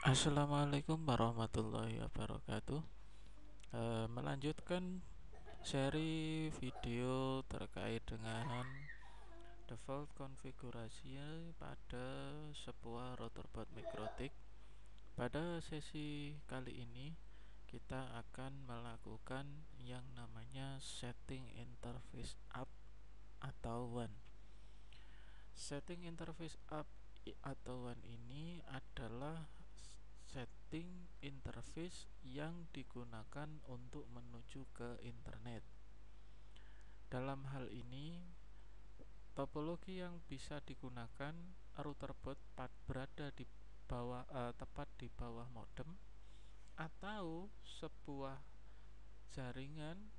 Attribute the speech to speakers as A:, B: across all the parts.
A: Assalamualaikum warahmatullahi wabarakatuh. Melanjutkan seri video terkait dengan default konfigurasi pada sebuah router mikrotik. Pada sesi kali ini kita akan melakukan yang namanya setting interface up atau WAN. Setting interface up atau WAN ini adalah setting interface yang digunakan untuk menuju ke internet. Dalam hal ini, topologi yang bisa digunakan router boot berada di bawah tepat di bawah modem, atau sebuah jaringan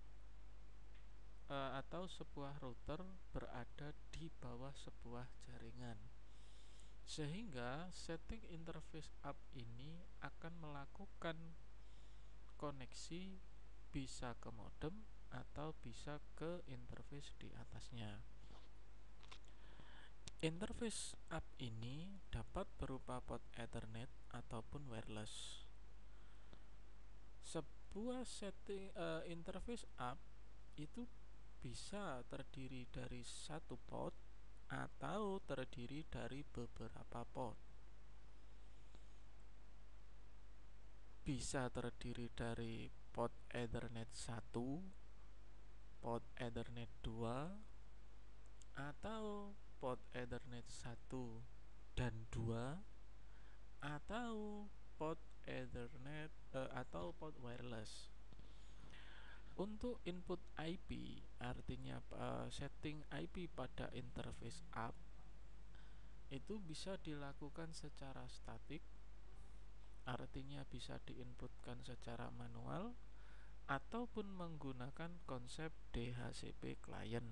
A: atau sebuah router berada di bawah sebuah jaringan. Sehingga setting interface up ini akan melakukan koneksi bisa ke modem atau bisa ke interface di atasnya. Interface up ini dapat berupa port Ethernet ataupun wireless. Sebuah setting interface up itu bisa terdiri dari satu port atau terdiri dari beberapa port. Bisa terdiri dari port Ethernet 1, port Ethernet 2, atau port Ethernet 1 dan 2, atau port Ethernet atau port wireless. Untuk input IP, artinya setting IP pada interface up itu bisa dilakukan secara statik, artinya bisa diinputkan secara manual ataupun menggunakan konsep DHCP client.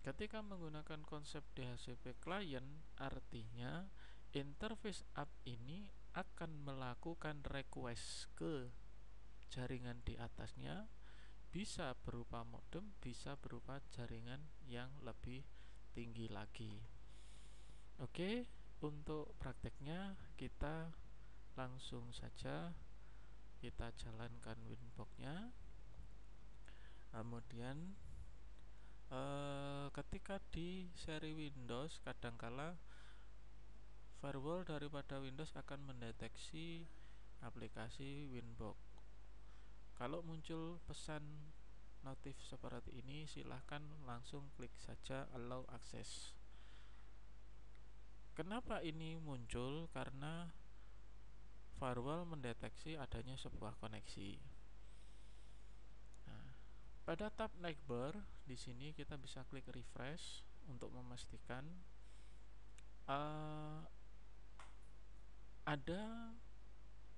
A: Ketika menggunakan konsep DHCP client, artinya interface up ini akan melakukan request ke jaringan di atasnya, bisa berupa modem, bisa berupa jaringan yang lebih tinggi lagi. Oke, untuk prakteknya kita langsung saja kita jalankan Winbox-nya. Kemudian ketika di seri Windows, kadangkala firewall daripada Windows akan mendeteksi aplikasi Winbox. Kalau muncul pesan notif seperti ini, silahkan langsung klik saja allow access. Kenapa ini muncul? Karena firewall mendeteksi adanya sebuah koneksi. Nah, pada tab navbar di sini kita bisa klik refresh untuk memastikan ada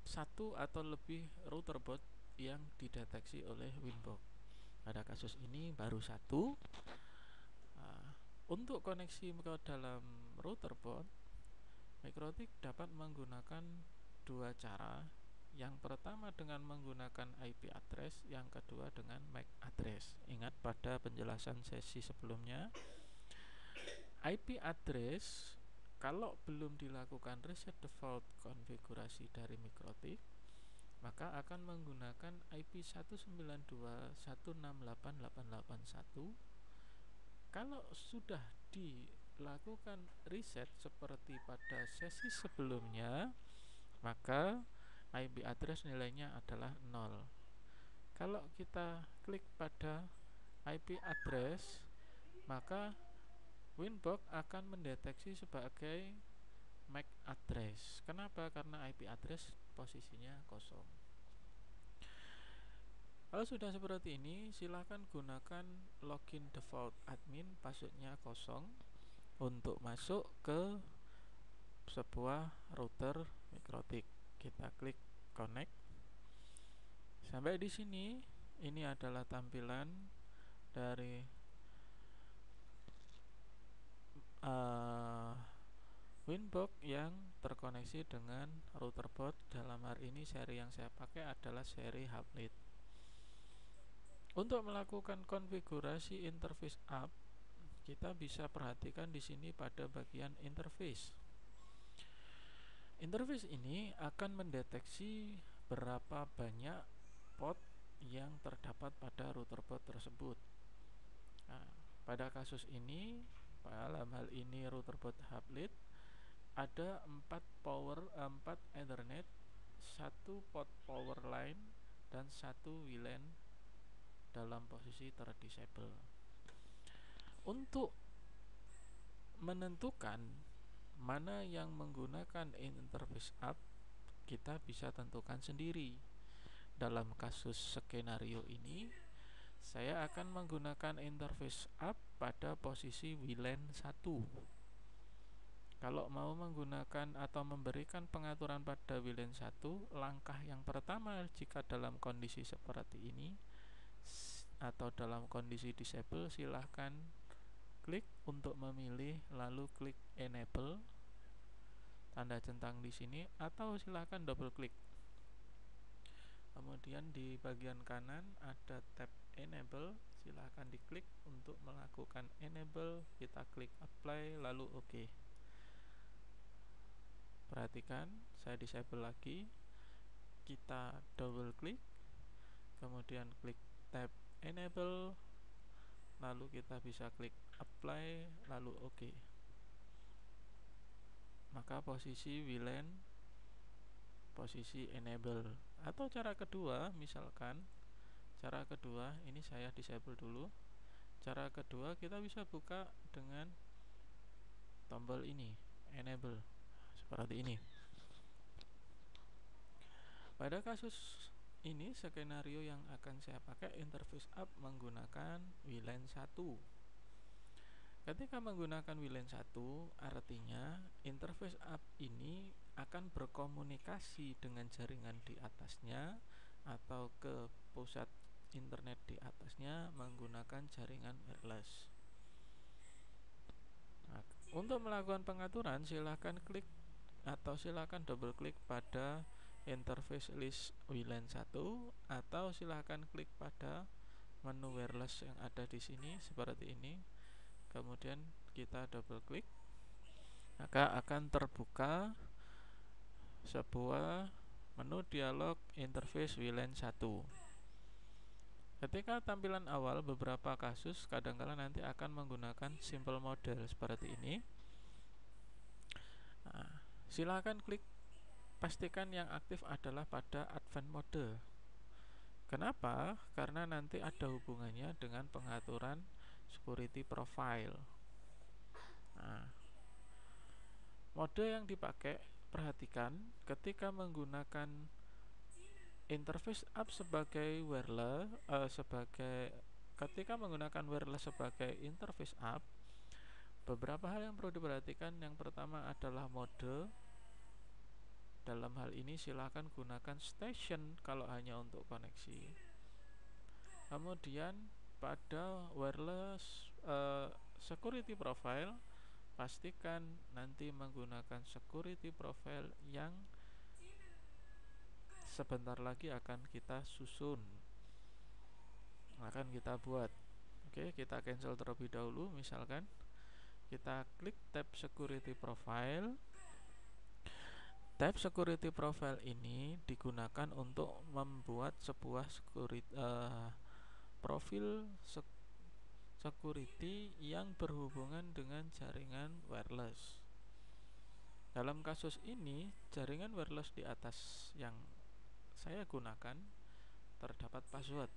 A: satu atau lebih router boot yang dideteksi oleh Winbox. Pada kasus ini baru satu. Untuk koneksi ke dalam router boot, mikrotik dapat menggunakan dua cara. Yang pertama dengan menggunakan IP address, yang kedua dengan MAC address. Ingat pada penjelasan sesi sebelumnya, IP address kalau belum dilakukan reset default konfigurasi dari mikrotik, maka akan menggunakan IP 192.168.881. Kalau sudah dilakukan reset seperti pada sesi sebelumnya, maka IP address nilainya adalah 0. Kalau kita klik pada IP address, maka Winbox akan mendeteksi sebagai MAC address. Kenapa? Karena IP address posisinya kosong. Kalau sudah seperti ini, silakan gunakan login default admin, passwordnya kosong, untuk masuk ke sebuah router mikrotik. Kita klik connect. Sampai di sini, ini adalah tampilan dari Winbox yang terkoneksi dengan router boot. Dalam hari ini seri yang saya pakai adalah seri Hublet. Untuk melakukan konfigurasi interface up, kita bisa perhatikan di sini pada bagian interface. Interface ini akan mendeteksi berapa banyak port yang terdapat pada router port tersebut. Nah, pada kasus ini, dalam hal ini router port hub lead, ada 4 Ethernet, 1 port power line, dan 1 WLAN dalam posisi terdisable. Untuk menentukan mana yang menggunakan interface up, kita bisa tentukan sendiri. Dalam kasus skenario ini, saya akan menggunakan interface up pada posisi WLAN 1. Kalau mau menggunakan atau memberikan pengaturan pada WLAN 1, langkah yang pertama jika dalam kondisi seperti ini atau dalam kondisi disable, silahkan klik untuk memilih, lalu klik enable tanda centang di sini, atau silahkan double klik. Kemudian di bagian kanan ada tab enable, silahkan diklik untuk melakukan enable. Kita klik apply lalu OK. Perhatikan, saya disable lagi. Kita double klik, kemudian klik tab enable, lalu kita bisa klik apply lalu OK. Maka posisi WLAN posisi enable. Atau cara kedua, misalkan cara kedua ini saya disable dulu. Cara kedua, kita bisa buka dengan tombol ini, enable, seperti ini. Pada kasus ini, skenario yang akan saya pakai interface up menggunakan WLAN 1. Ketika menggunakan WLAN 1, artinya interface up ini akan berkomunikasi dengan jaringan di atasnya atau ke pusat internet di atasnya menggunakan jaringan wireless. Nah, untuk melakukan pengaturan, silahkan klik atau silahkan double klik pada interface list WLAN 1, atau silahkan klik pada menu wireless yang ada di sini seperti ini. Kemudian kita double klik, maka akan terbuka sebuah menu dialog interface WLAN 1. Ketika tampilan awal, beberapa kasus kadangkala nanti akan menggunakan simple model seperti ini. Nah, silakan klik, pastikan yang aktif adalah pada advanced mode. Kenapa? Karena nanti ada hubungannya dengan pengaturan security profile. Nah, mode yang dipakai, perhatikan ketika menggunakan interface up sebagai wireless, ketika menggunakan wireless sebagai interface up, beberapa hal yang perlu diperhatikan. Yang pertama adalah mode. Dalam hal ini silakan gunakan station kalau hanya untuk koneksi. Kemudian pada wireless security profile, pastikan nanti menggunakan security profile yang sebentar lagi akan kita susun, akan kita buat. Oke, kita cancel terlebih dahulu. Misalkan kita klik tab security profile. Tab security profile ini digunakan untuk membuat sebuah profil security yang berhubungan dengan jaringan wireless. Dalam kasus ini, jaringan wireless di atas yang saya gunakan terdapat password,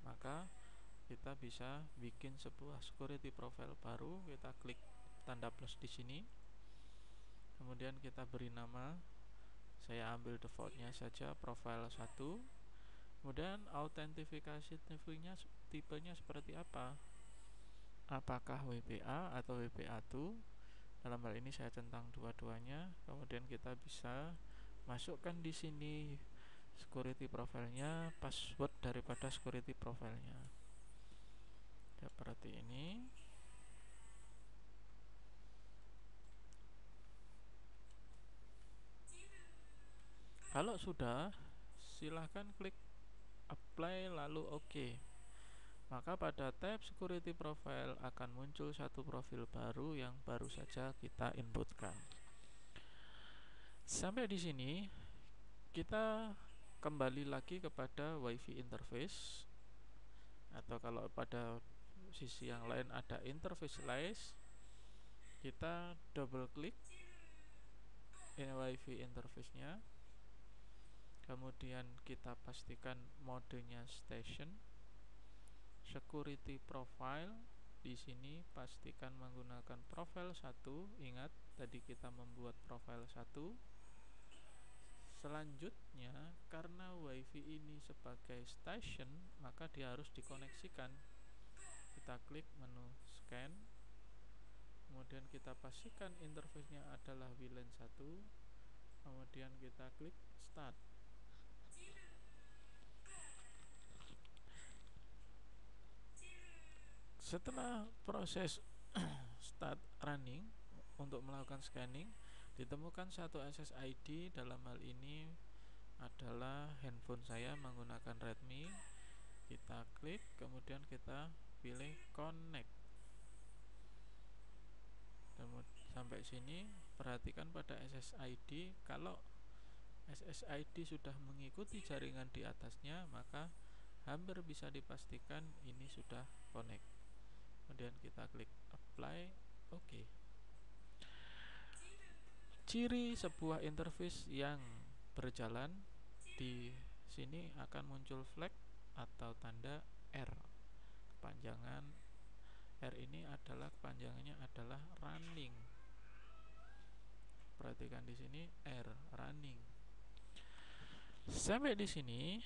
A: maka kita bisa bikin sebuah security profile baru. Kita klik tanda plus di sini, kemudian kita beri nama, saya ambil defaultnya saja profile 1. Kemudian autentifikasi tipenya seperti apa, apakah WPA atau WPA2. Dalam hal ini saya centang dua-duanya. Kemudian kita bisa masukkan di sini security profile-nya, password daripada security profile-nya seperti ini. Kalau sudah, silahkan klik apply lalu OK. Maka pada tab security profile akan muncul satu profil baru yang baru saja kita inputkan. Sampai di sini kita kembali lagi kepada WiFi interface, atau kalau pada sisi yang lain ada interface slice. Kita double klik ini WiFi interface-nya, kemudian kita pastikan modenya station, security profile. Di sini pastikan menggunakan profile 1. Ingat tadi kita membuat profile 1. Selanjutnya, karena WiFi ini sebagai station, maka dia harus dikoneksikan. Kita klik menu scan, kemudian kita pastikan interface-nya adalah WLAN 1, kemudian kita klik start. Setelah proses start running untuk melakukan scanning, ditemukan satu SSID. Dalam hal ini adalah handphone saya menggunakan Redmi. Kita klik, kemudian kita pilih connect. Sampai sini perhatikan pada SSID. Kalau SSID sudah mengikuti jaringan di atasnya, maka hampir bisa dipastikan ini sudah connect. Kemudian kita klik apply, oke. Ciri sebuah interface yang berjalan, di sini akan muncul flag atau tanda R. Kepanjangan R ini adalah kepanjangannya adalah running. Perhatikan di sini R running. Sampai di sini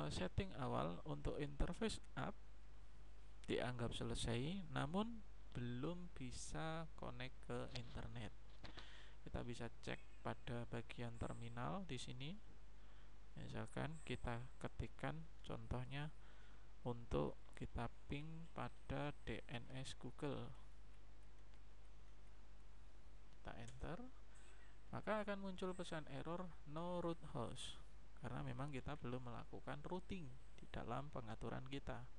A: setting awal untuk interface app dianggap selesai, namun belum bisa connect ke internet. Kita bisa cek pada bagian terminal di sini. Misalkan kita ketikkan contohnya untuk kita ping pada DNS Google. Kita enter, maka akan muncul pesan error no root host, karena memang kita belum melakukan routing di dalam pengaturan kita.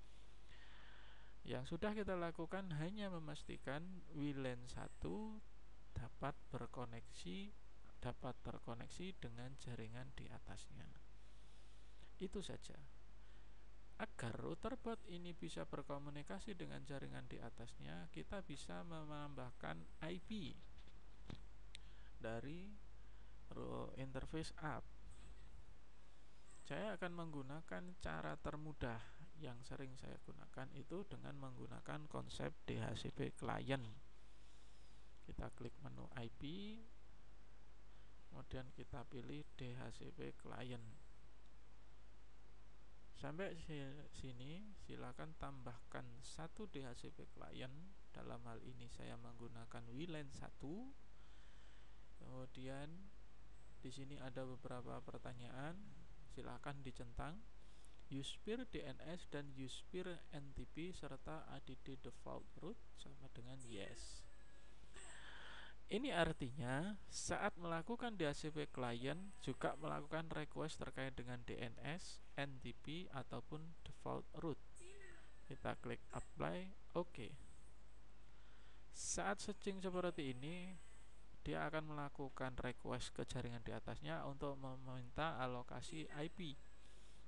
A: Yang sudah kita lakukan hanya memastikan WLAN 1 dapat terkoneksi dengan jaringan di atasnya. Itu saja. Agar router bot ini bisa berkomunikasi dengan jaringan di atasnya, kita bisa menambahkan IP dari interface app. Saya akan menggunakan cara termudah yang sering saya gunakan, itu dengan menggunakan konsep DHCP client. Kita klik menu IP, kemudian kita pilih DHCP client. Sampai sini silakan tambahkan satu DHCP client. Dalam hal ini saya menggunakan WLAN 1. Kemudian di sini ada beberapa pertanyaan, silakan dicentang. Usepeer DNS dan Usepeer NTP serta ADD default root sama dengan yes. Ini artinya saat melakukan DHCP client juga melakukan request terkait dengan DNS, NTP ataupun default root. Kita klik apply, oke. Saat searching seperti ini, dia akan melakukan request ke jaringan di atasnya untuk meminta alokasi IP.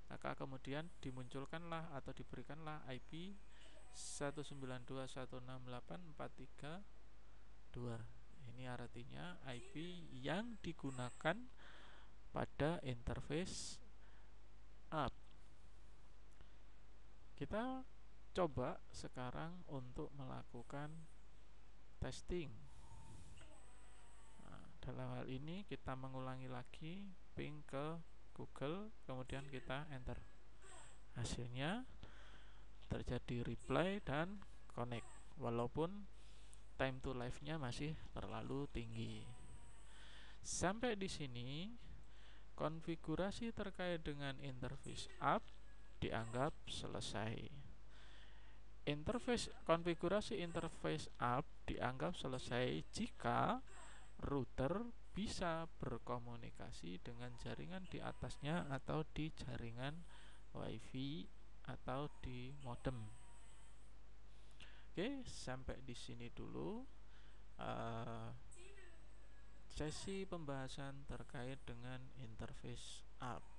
A: Maka kemudian dimunculkanlah atau diberikanlah IP 192.168.432. Ini artinya IP yang digunakan pada interface app. Kita coba sekarang untuk melakukan testing. Nah, dalam hal ini kita mengulangi lagi ping ke Google, kemudian kita enter. Hasilnya terjadi reply dan connect, walaupun time to live-nya masih terlalu tinggi. Sampai di sini konfigurasi terkait dengan interface app dianggap selesai. Konfigurasi interface app dianggap selesai jika router bisa berkomunikasi dengan jaringan di atasnya atau di jaringan WiFi atau di modem. Oke, sampai di sini dulu Sesi pembahasan terkait dengan interface ARP.